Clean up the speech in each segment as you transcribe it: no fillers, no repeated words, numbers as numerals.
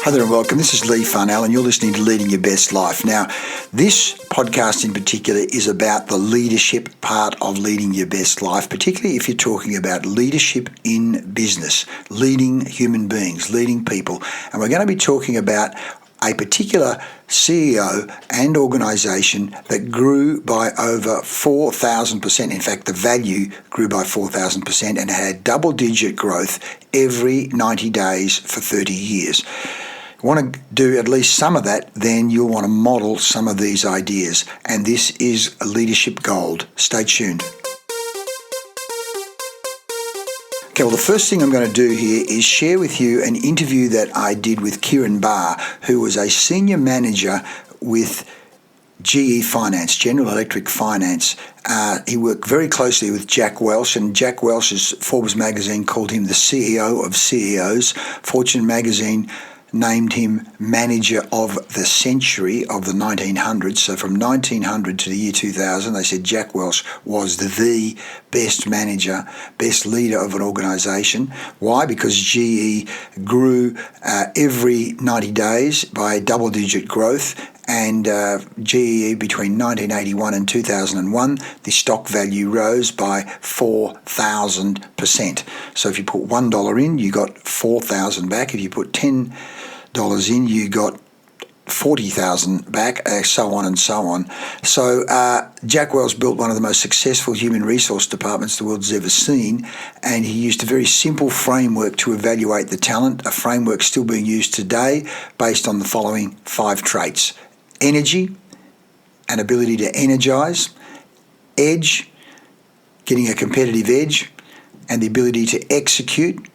Hi there and welcome. This is Leigh Farnell and you're listening to Leading Your Best Life. Now, this podcast in particular is about the leadership part of leading your best life, particularly if you're talking about leadership in business, leading human beings, leading people. And we're going to be talking about a particular CEO and organisation that grew by over 4,000%. In fact, the value grew by 4,000% and had double-digit growth every 90 days for 30 years. Want to do at least some of that, then you'll want to model some of these ideas. And this is leadership gold. Stay tuned. Okay, well, the first thing I'm going to do here is share with you an interview that I did with Kieran Barr, who was a senior manager with GE Finance, General Electric Finance. He worked very closely with Jack Welch, and Jack Welch's Forbes magazine called him the CEO of CEOs. Fortune magazine named him Manager of the Century of the 1900s. So from 1900 to the year 2000, they said Jack Welch was the best manager, best leader of an organisation. Why? Because GE grew every 90 days by double-digit growth, and GE between 1981 and 2001, the stock value rose by 4,000%. So if you put $1 in, you got 4,000 back. If you put $10 in, you got 40,000 back, so on and so on. So Jack Welch built one of the most successful human resource departments the world's ever seen, and he used a very simple framework to evaluate the talent, a framework still being used today based on the following 5 traits: energy, an ability to energize; edge, getting a competitive edge; and the ability to execute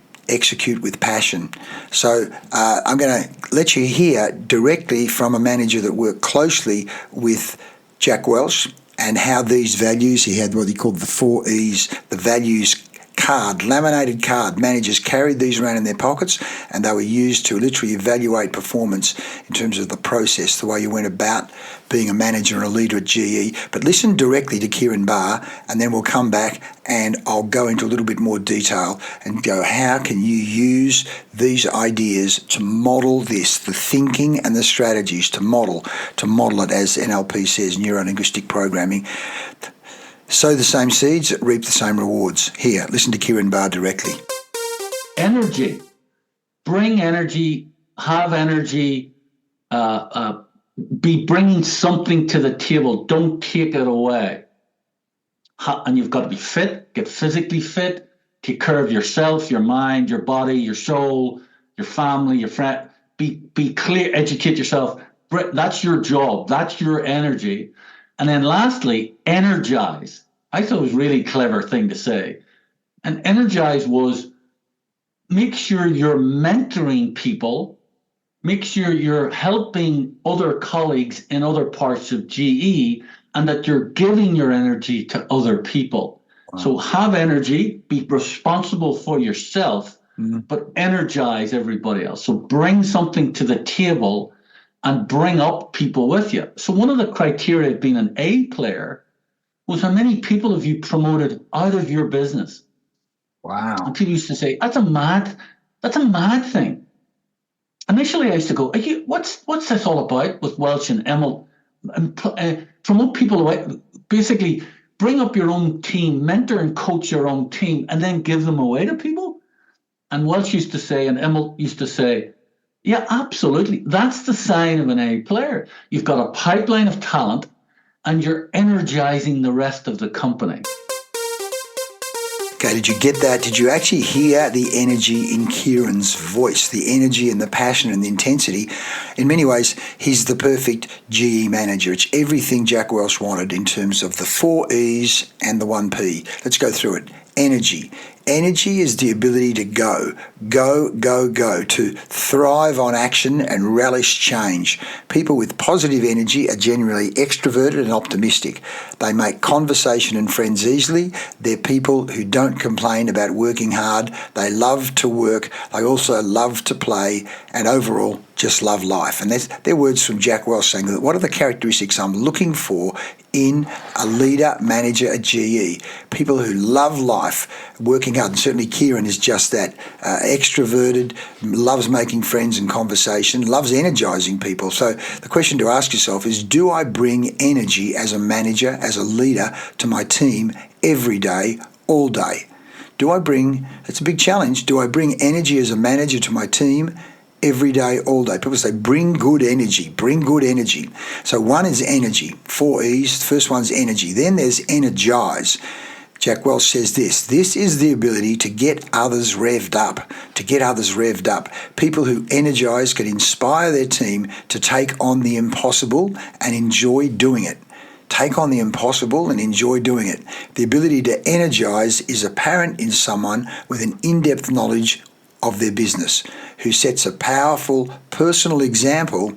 with passion. So I'm going to let you hear directly from a manager that worked closely with Jack Welch and how these values, he had what he called the 4 E's, the values card, laminated card. Managers carried these around in their pockets, and they were used to literally evaluate performance in terms of the process, the way you went about being a manager and a leader at GE. But listen directly to Kieran Barr, and then we'll come back and I'll go into a little bit more detail and go, how can you use these ideas to model this, the thinking and the strategies to model it, as NLP says, neuro-linguistic programming. Sow the same seeds, reap the same rewards. Here, listen to Kieran Barr directly. Energy. Bring energy, have energy, be bringing something to the table. Don't take it away. And you've got to be fit, get physically fit, take care of yourself, your mind, your body, your soul, your family, your friend. Be clear, educate yourself. That's your job. That's your energy. And then lastly, energize. I thought it was a really clever thing to say. And energize was make sure you're mentoring people, make sure you're helping other colleagues in other parts of GE, and that you're giving your energy to other people. Wow. So have energy, be responsible for yourself, but energize everybody else. So bring something to the table and bring up people with you. So one of the criteria of being an A player was how many people have you promoted out of your business? Wow. And people used to say, that's a mad thing. Initially, I used to go, what's this all about with Welch and Emmel? And promote people away, basically bring up your own team, mentor and coach your own team, and then give them away to people? And Welch used to say, and Emmel used to say, yeah, absolutely. That's the sign of an A player. You've got a pipeline of talent and you're energizing the rest of the company. Okay, did you get that? Did you actually hear the energy in Kieran's voice, the energy and the passion and the intensity? In many ways, he's the perfect GE manager. It's everything Jack Welch wanted in terms of the 4 E's and the 1 P. Let's go through it. Energy. Energy is the ability to go, to thrive on action and relish change. People with positive energy are generally extroverted and optimistic. They make conversation and friends easily. They're people who don't complain about working hard. They love to work. They also love to play. And overall, just love life. And they're words from Jack Welch saying that what are the characteristics I'm looking for in a leader, manager at GE? People who love life, working hard. And certainly Kieran is just that. Extroverted, loves making friends and conversation, loves energizing people. So the question to ask yourself is, do I bring energy as a manager, as a leader to my team every day, all day? It's a big challenge, do I bring energy as a manager to my team every day, all day? People say, bring good energy. So one is energy, 4 E's. The first one's energy. Then there's energize. Jack Welch says this is the ability to get others revved up. People who energize can inspire their team to take on the impossible and enjoy doing it. The ability to energize is apparent in someone with an in-depth knowledge of their business, who sets a powerful personal example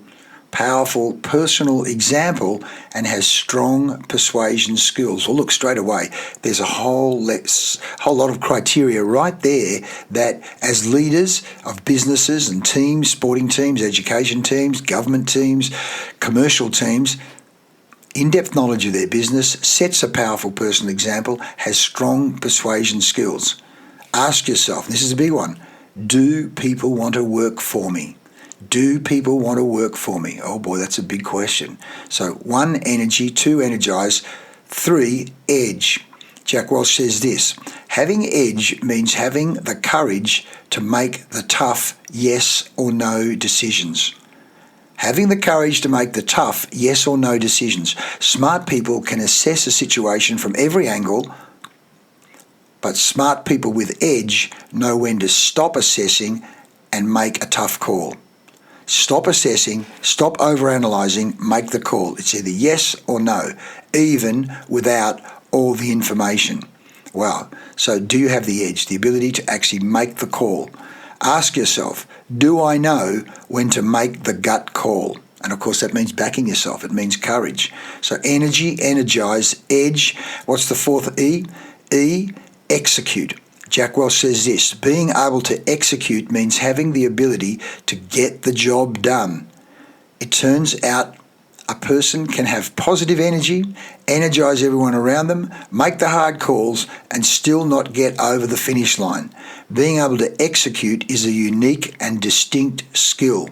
and has strong persuasion skills. Well, look, straight away, there's a whole lot of criteria right there that as leaders of businesses and teams, sporting teams, education teams, government teams, commercial teams, in-depth knowledge of their business, sets a powerful personal example, has strong persuasion skills. Ask yourself, this is a big one, do people want to work for me? Oh boy, that's a big question. So 1, energy, 2, energize, 3, edge. Jack Welch says this, having edge means having the courage to make the tough yes or no decisions. Having the courage to make the tough yes or no decisions. Smart people can assess a situation from every angle, but smart people with edge know when to stop assessing and make a tough call. Stop assessing, stop overanalyzing, make the call. It's either yes or no, even without all the information. Wow. So do you have the edge, the ability to actually make the call? Ask yourself, do I know when to make the gut call? And of course, that means backing yourself. It means courage. So energy, energize, edge. What's the 4th E? E, execute. Jack Welch says this, being able to execute means having the ability to get the job done. It turns out a person can have positive energy, energize everyone around them, make the hard calls, and still not get over the finish line. Being able to execute is a unique and distinct skill.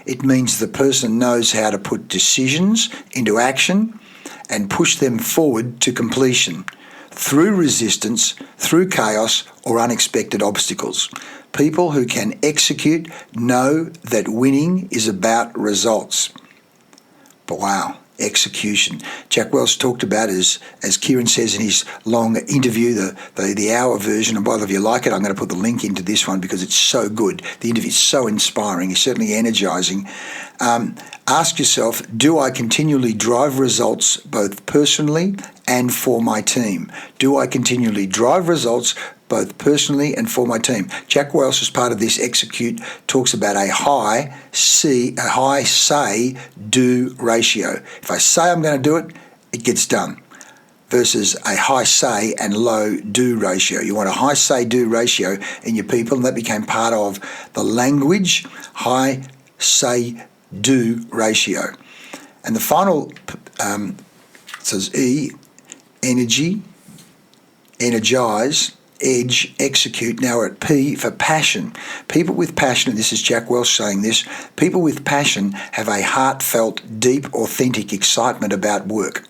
It means the person knows how to put decisions into action and push them forward to completion, through resistance, through chaos, or unexpected obstacles. People who can execute know that winning is about results. But wow, execution. Jack Welch talked about, as Kieran says in his long interview, the hour version, and by the way, if you like it, I'm going to put the link into this one because it's so good. The interview is so inspiring. It's certainly energizing. Ask yourself, do I continually drive results both personally and for my team? Do I continually drive results both personally and for my team? Jack Welch, as part of this execute, talks about a high say-do ratio. If I say I'm going to do it, it gets done, versus a high say and low do ratio. You want a high say-do ratio in your people, and that became part of the language, high say-do ratio. And the final says E, energy, energize, edge, execute. Now we're at P for passion. People with passion, and this is Jack Welch saying this, people with passion have a heartfelt, deep, authentic excitement about work.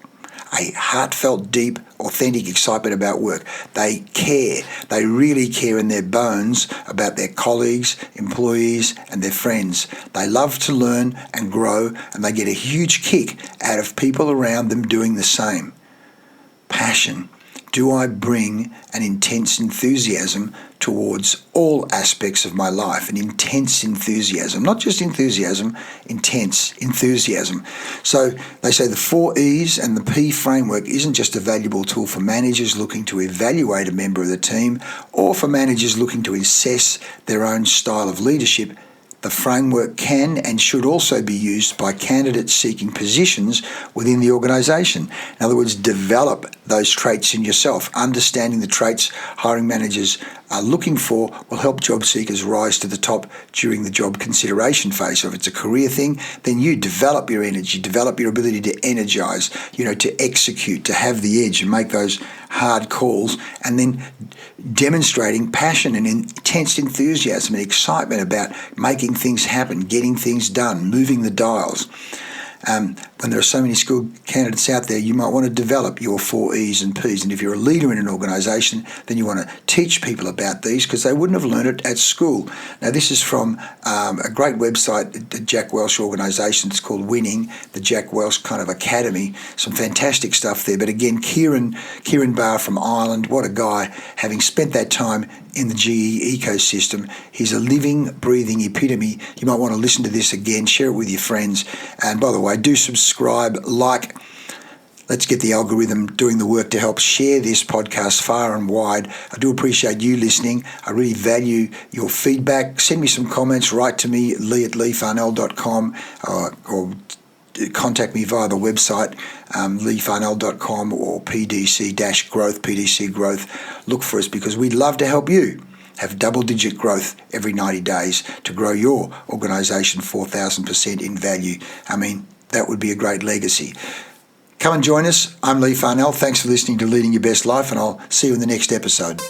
A heartfelt, deep, authentic excitement about work. They care. They really care in their bones about their colleagues, employees, and their friends. They love to learn and grow, and they get a huge kick out of people around them doing the same. Passion. Do I bring an intense enthusiasm towards all aspects of my life? An intense enthusiasm, not just enthusiasm, intense enthusiasm. So they say the 4 E's and the P framework isn't just a valuable tool for managers looking to evaluate a member of the team or for managers looking to assess their own style of leadership. The framework can and should also be used by candidates seeking positions within the organisation. In other words, develop those traits in yourself. Understanding the traits hiring managers are looking for will help job seekers rise to the top during the job consideration phase. So if it's a career thing, then you develop your energy, develop your ability to energize, to execute, to have the edge and make those hard calls, and then demonstrating passion and intense enthusiasm and excitement about making things happen, getting things done, moving the dials. When there are so many skilled candidates out there, you might want to develop your 4 E's and P's. And if you're a leader in an organisation, then you want to teach people about these because they wouldn't have learned it at school. Now, this is from a great website, the Jack Welch organisation. It's called Winning, the Jack Welch kind of academy. Some fantastic stuff there. But again, Kieran Barr from Ireland, what a guy, having spent that time in the GE ecosystem. He's a living, breathing epitome. You might want to listen to this again, share it with your friends. And by the way, do subscribe, like. Let's get the algorithm doing the work to help share this podcast far and wide. I do appreciate you listening. I really value your feedback. Send me some comments. Write to me, Leigh@leighfarnell.com, or contact me via the website, leighfarnell.com, or PDC-growth, PDC Growth. Look for us because we'd love to help you have double-digit growth every 90 days to grow your organisation 4,000% in value. I mean, that would be a great legacy. Come and join us. I'm Leigh Farnell. Thanks for listening to Leading Your Best Life, and I'll see you in the next episode.